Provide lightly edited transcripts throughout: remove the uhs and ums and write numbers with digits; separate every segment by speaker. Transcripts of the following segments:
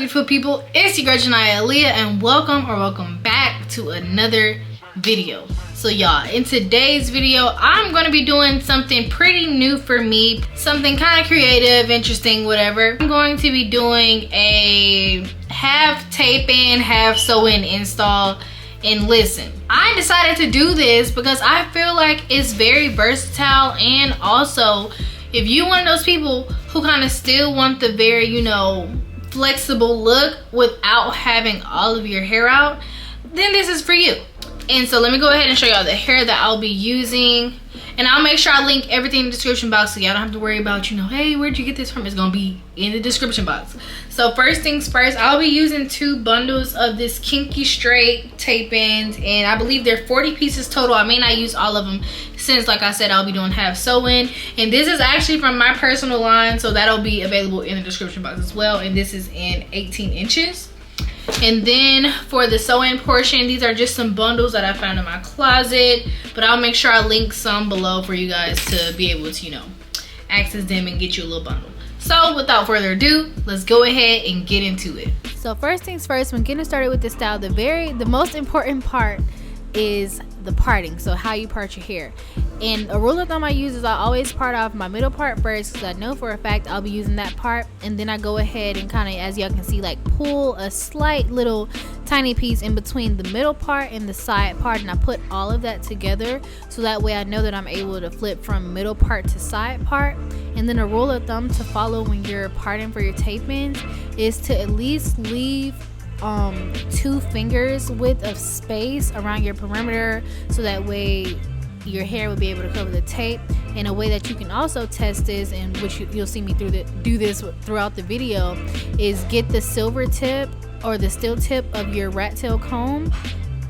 Speaker 1: beautiful people, it's your girl Jania and welcome back to another video. So y'all, in today's video I'm going to be doing something pretty new for me, something kind of creative, interesting, whatever. I'm going to be doing a half tape in, half sew in install. And listen, I decided to do this because I feel like it's very versatile, and also if you one of those people who kind of still want the very, you know, flexible look without having all of your hair out, then this is for you. And so let me go ahead and show y'all the hair that I'll be using, and I'll make sure I link everything in the description box so y'all don't have to worry about, you know, hey, where'd you get this from? It's gonna be in the description box. So first things first, I'll be using 2 bundles of this kinky straight tape ins, and I believe they're 40 pieces total. I may not use all of them since, like I said, I'll be doing half sew in, and this is actually from my personal line, so that'll be available in the description box as well. And this is in 18 inches. And then for the sew in portion, these are just some bundles that I found in my closet, but I'll make sure I link some below for you guys to be able to, you know, access them and get you a little bundle. So without further ado, let's go ahead and get into it. So first things first, when getting started with this style, the most important part is the parting. So how you part your hair. And a rule of thumb I use is I always part off my middle part first, because I know for a fact I'll be using that part, and then I go ahead and kind of, as y'all can see, like pull a slight little tiny piece in between the middle part and the side part, and I put all of that together so that way I know that I'm able to flip from middle part to side part. And then a rule of thumb to follow when you're parting for your tape ins is to at least leave 2 fingers width of space around your perimeter, so that way your hair will be able to cover the tape. And a way that you can also test this, and which you'll see me do this throughout the video, is get the silver tip or the steel tip of your rat tail comb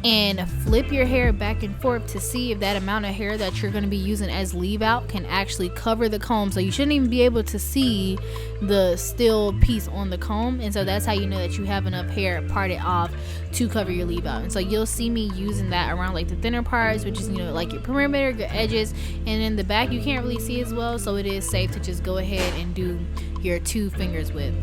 Speaker 1: and flip your hair back and forth to see if that amount of hair that you're going to be using as leave out can actually cover the comb. So you shouldn't even be able to see the steel piece on the comb, and so that's how you know that you have enough hair parted off to cover your leave out. And so you'll see me using that around like the thinner parts, which is, you know, like your perimeter, your edges, and in the back you can't really see as well, so it is safe to just go ahead and do your 2 fingers width.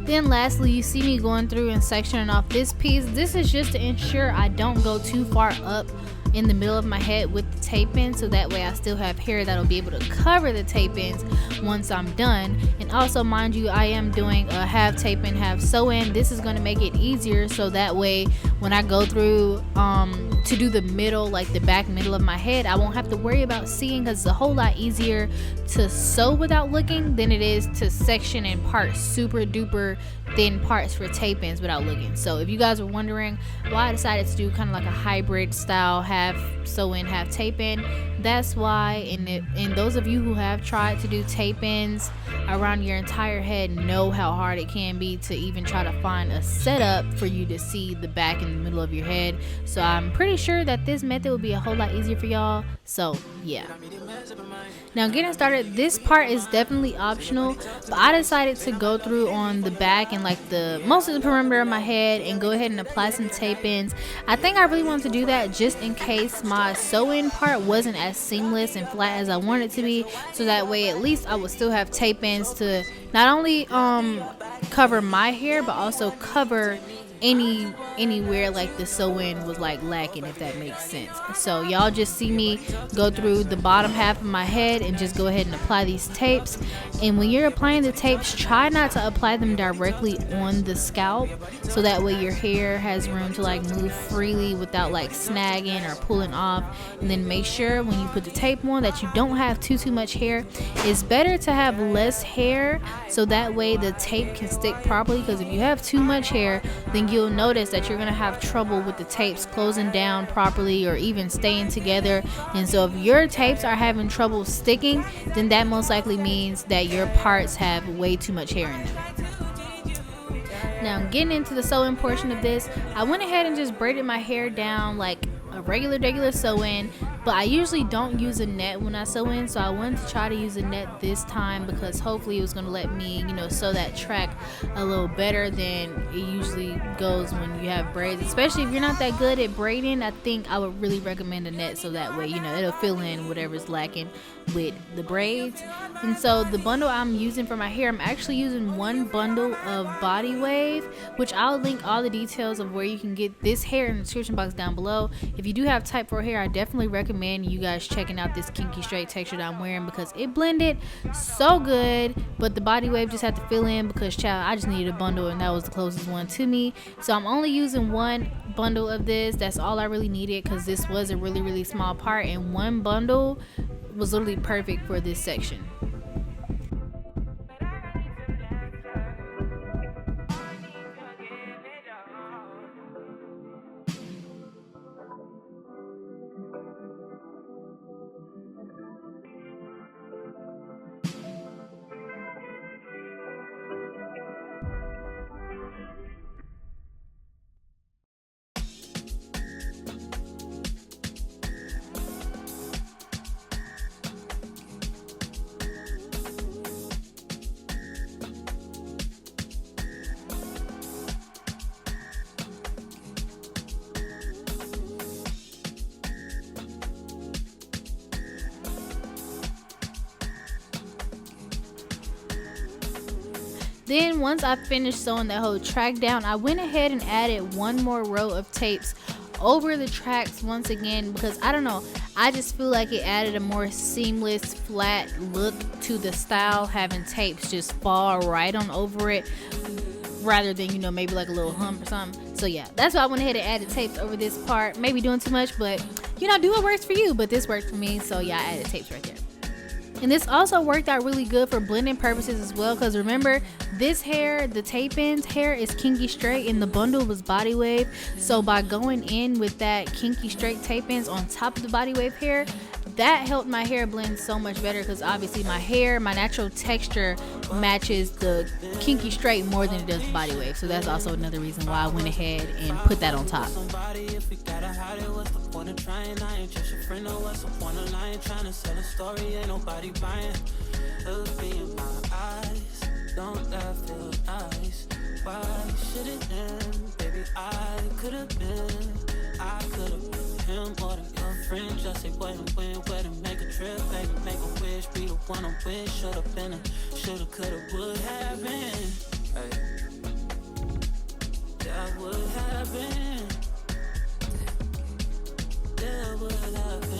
Speaker 1: Then lastly, you see me going through and sectioning off this piece. This is just to ensure I don't go too far up in the middle of my head with the tape in, so that way I still have hair that'll be able to cover the tape ins once I'm done. And also, mind you, I am doing a half tape in, half sew in. This is going to make it easier, so that way when I go through to do the middle, like the back middle of my head, I won't have to worry about seeing, because it's a whole lot easier to sew without looking than it is to section and part super duper thin parts for tape ins without looking. So if you guys were wondering why I decided to do kind of like a hybrid style, half sew in, half tape in, that's why. And those of you who have tried to do tape ins around your entire head know how hard it can be to even try to find a setup for you to see the back and the middle of your head. So I'm pretty sure that this method will be a whole lot easier for y'all. So yeah. Now getting started, this part is definitely optional, but I decided to go through on the back and like the most of the perimeter of my head and go ahead and apply some tape ins. I think I really wanted to do that just in case my sew in part wasn't as seamless and flat as I wanted it to be, so that way at least I would still have tape ins to not only cover my hair, but also cover anywhere like the sew in was like lacking, if that makes sense. So y'all just see me go through the bottom half of my head and just go ahead and apply these tapes. And when you're applying the tapes, try not to apply them directly on the scalp, so that way your hair has room to like move freely without like snagging or pulling off. And then make sure when you put the tape on that you don't have too much hair. It's better to have less hair, so that way the tape can stick properly, because if you have too much hair, then you'll notice that you're gonna have trouble with the tapes closing down properly or even staying together. And so if your tapes are having trouble sticking, then that most likely means that your parts have way too much hair in them. Now getting into the sewing portion of this, I went ahead and just braided my hair down like a regular sew-in, but I usually don't use a net when I sew in, so I wanted to try to use a net this time because hopefully it was going to let me, you know, sew that track a little better than it usually goes when you have braids. Especially if you're not that good at braiding, I think I would really recommend a net, so that way, you know, it'll fill in whatever's lacking with the braids. And so the bundle I'm using for my hair, I'm actually using one bundle of Body Wave, which I'll link all the details of where you can get this hair in the description box down below. If you do have type 4 hair, I definitely recommend you guys checking out this kinky straight texture that I'm wearing because it blended so good. But the Body Wave just had to fill in because, child, I just needed a bundle and that was the closest one to me. So I'm only using one bundle of this. That's all I really needed because this was a really small part, and one bundle was literally perfect for this section. Then once I finished sewing that whole track down, I went ahead and added one more row of tapes over the tracks once again because I don't know, I just feel like it added a more seamless flat look to the style, having tapes just fall right on over it rather than, you know, maybe like a little hump or something. So yeah, that's why I went ahead and added tapes over this part. Maybe doing too much, but you know, do what works for you. But this worked for me, so yeah, I added tapes right there. And this also worked out really good for blending purposes as well, because remember, this hair, the tape-ins hair, is kinky straight and the bundle was Body Wave. So by going in with that kinky straight tape-ins on top of the Body Wave hair, that helped my hair blend so much better because obviously my hair, my natural texture matches the kinky straight more than it does the Body Wave. So that's also another reason why I went ahead and put that on top.
Speaker 2: Don't that feel nice? Why should it end? Baby, I could've been him or your friend. Just say wait and make a trip, baby, make a wish, be the one I wish. Should've been shoulda, coulda, would have been. Hey. Yeah, would have been. Yeah, would have been.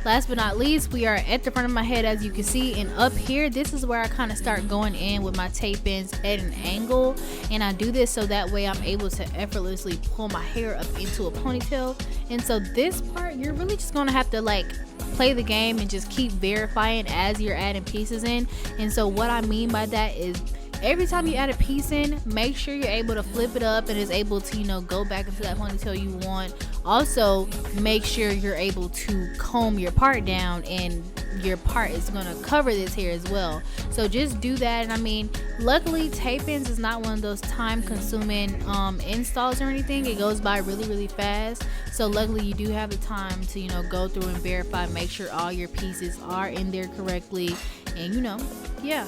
Speaker 1: Last but not least, we are at the front of my head, as you can see, and up here, this is where I kind of start going in with my tape ins at an angle, and I do this so that way I'm able to effortlessly pull my hair up into a ponytail. And so this part, you're really just gonna have to like play the game and just keep verifying as you're adding pieces in. And so what I mean by that is, every time you add a piece in, make sure you're able to flip it up and is able to, you know, go back into that ponytail you want. Also, make sure you're able to comb your part down and your part is going to cover this hair as well. So just do that. And I mean, luckily tape-ins is not one of those time-consuming installs or anything. It goes by really fast. So luckily you do have the time to, you know, go through and verify, make sure all your pieces are in there correctly, and you know, yeah.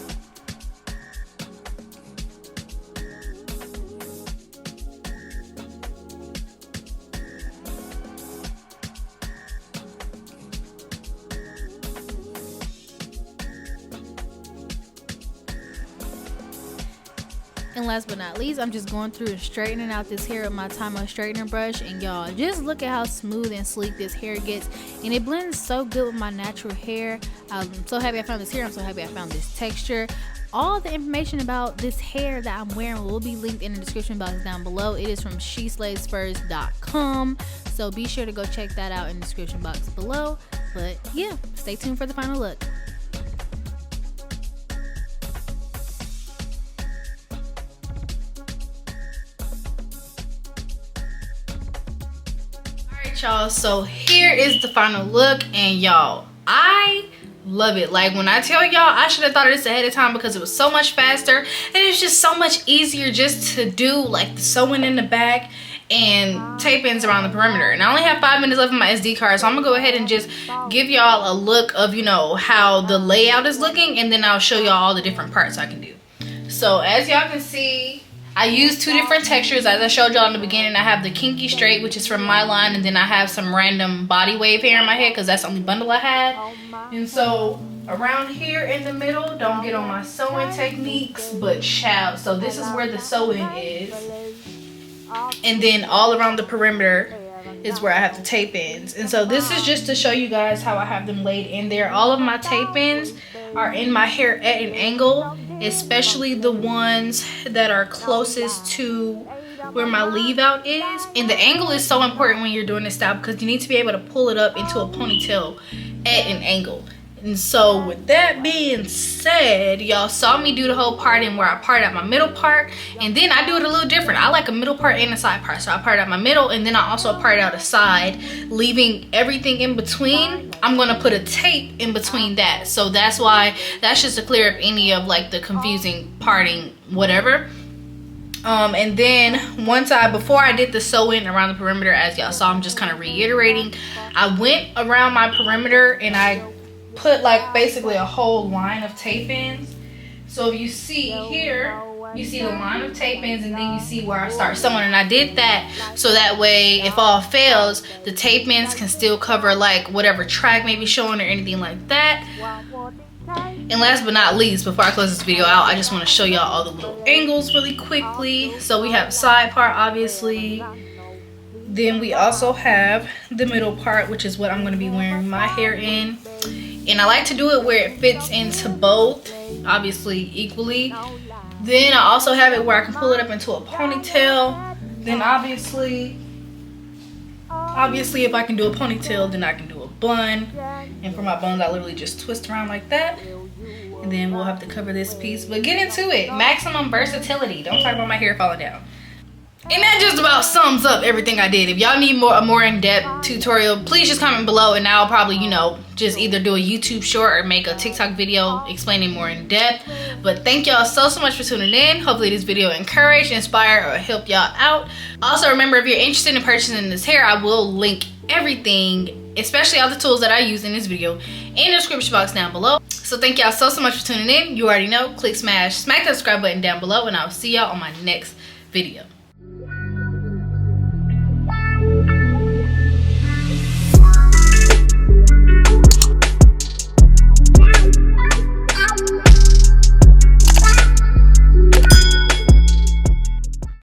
Speaker 1: And last but not least, I'm just going through and straightening out this hair with my Time straightener brush. And y'all, just look at how smooth and sleek this hair gets, and it blends so good with my natural hair. I'm so happy I found this hair. I'm so happy I found this texture. All the information about this hair that I'm wearing will be linked in the description box down below. It is from SheSlaysFirst.com, so be sure to go check that out in the description box below. But yeah, stay tuned for the final look. y'all, so here is the final look, and y'all, I love it. Like, when I tell y'all, I should have thought of this ahead of time because it was so much faster and it's just so much easier just to do like the sewing in the back and tape-ins around the perimeter. And I only have 5 minutes left on my SD card, so I'm gonna go ahead and just give y'all a look of, you know, how the layout is looking, and then I'll show y'all all the different parts I can do. So as y'all can see, I use 2 different textures. As I showed y'all in the beginning, I have the kinky straight, which is from my line, and then I have some random body wave hair in my head because that's the only bundle I had. And so around here in the middle, don't get on my sewing techniques, but child, so this is where the sewing is. And then all around the perimeter is where I have the tape ins. And so this is just to show you guys how I have them laid in there. All of my tape ins are in my hair at an angle, especially the ones that are closest to where my leave out is. And the angle is so important when you're doing this style because you need to be able to pull it up into a ponytail at an angle. And so with that being said, y'all saw me do the whole parting where I part out my middle part, and then I do it a little different. I like a middle part and a side part. So I part out my middle, and then I also part out a side, leaving everything in between. I'm gonna put a tape in between that. So that's why, that's just to clear up any of like the confusing parting whatever. And then once before I did the sewing around the perimeter, as y'all saw, I'm just kind of reiterating, I went around my perimeter and I put like basically a whole line of tape ins. So if you see here, you see the line of tape ins, and then you see where I start sewing. And I did that so that way if all fails, the tape ins can still cover like whatever track may be showing or anything like that. And last but not least, before I close this video out, I just want to show y'all all the little angles really quickly. So we have side part, obviously. Then we also have the middle part, which is what I'm going to be wearing my hair in. And I like to do it where it fits into both, obviously equally. Then I also have it where I can pull it up into a ponytail. Then obviously if I can do a ponytail, then I can do a bun. And for my buns, I literally just twist around like that. And then we'll have to cover this piece. But get into it. Maximum versatility. Don't talk about my hair falling down. And that just about sums up everything I did. If y'all need a more in-depth tutorial, please just comment below, and I'll probably, you know, just either do a YouTube short or make a TikTok video explaining more in depth. But thank y'all so much for tuning in. Hopefully this video encouraged, inspire, or help y'all out. Also remember, if you're interested in purchasing this hair, I will link everything, especially all the tools that I use in this video, in the description box down below. So thank y'all so much for tuning in. You already know, click, smack that subscribe button down below, and I'll see y'all on my next video.